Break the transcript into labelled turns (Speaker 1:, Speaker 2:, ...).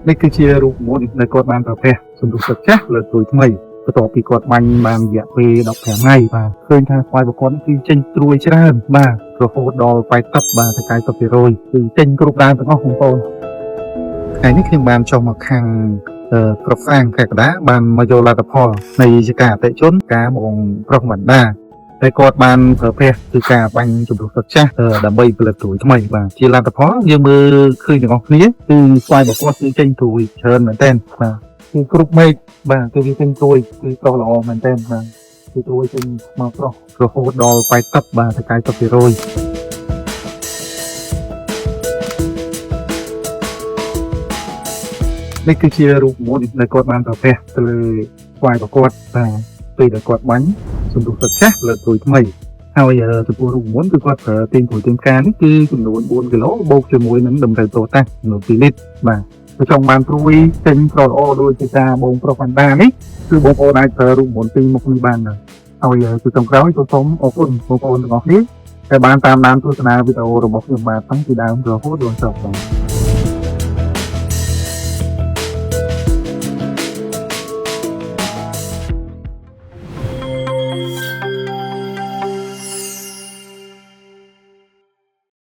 Speaker 1: នេះគឺជារូបមន្តដែលគាត់បានប្រភេទសំរុះទឹកចាស់លើទួយថ្មីបន្ទាប់ពីគាត់បាញ់បានរយៈពេល15ថ្ងៃបាទឃើញថាស្វាយប្រកបគឺចេញត្រួយច្រើនបាទរហូតដល់80បាទទៅ90%គឺចេញគ្រប់ដើមទាំងអស់បងប្អូនថ្ងៃនេះខ្ញុំបានចុះមកខាងប្រសាងកក្កដាបានមកយកលទ្ធផលនៃជាការអតិជនការបងប្រុសបណ្ដាតែគាត់បានប្រភេទគឺការបាញ់ជំរុះទឹកចាស់ដើម្បីផលិតត្រួយថ្មីបាទជាលទ្ធផលយើងមើលឃើញទាំងអស់គ្នាគឺស្វាយប្រកបគឺចេញត្រួយច្រើនមែនទែនបាទគឺគ្រប់មេឃបាទគឺវាចេញត្រួយគឺប្រុសល្អមែនទែនបាទគឺត្រួយចេញមកប្រុសរហូតដល់80បាទទៅ90%នេះគឺជារូបមន្តដែលគាត់បានប្រភេទទៅលើស្វាយប្រកបបាទពេលដែលគាត់បាញ់សំរុះទឹកចាស់លើត្រួយថ្មីហើយចំពោះរូបមន្តគឺគាត់ប្រើទៀងត្រួយទៀងផ្កានេះគឺចំនួន4គីឡូបូកជាមួយនឹងតម្រូវតូតាស់ចំនួន2លីត្របាទបើចង់បានត្រួយចេញប្រល្អដូចជាការបងប្រុសបណ្ដានេះគឺបងប្អូនអាចប្រើរូបមន្តពីរមុខនេះបានហើយគឺចុងក្រោយសូមអរគុណបងប្អូនទាំងអស់គ្នាដែលបានតាមដានទស្សនាវីដេអូរបស់ខ្ញុំបាទតាំងពីដើមរហូតដល់ចប់បាទ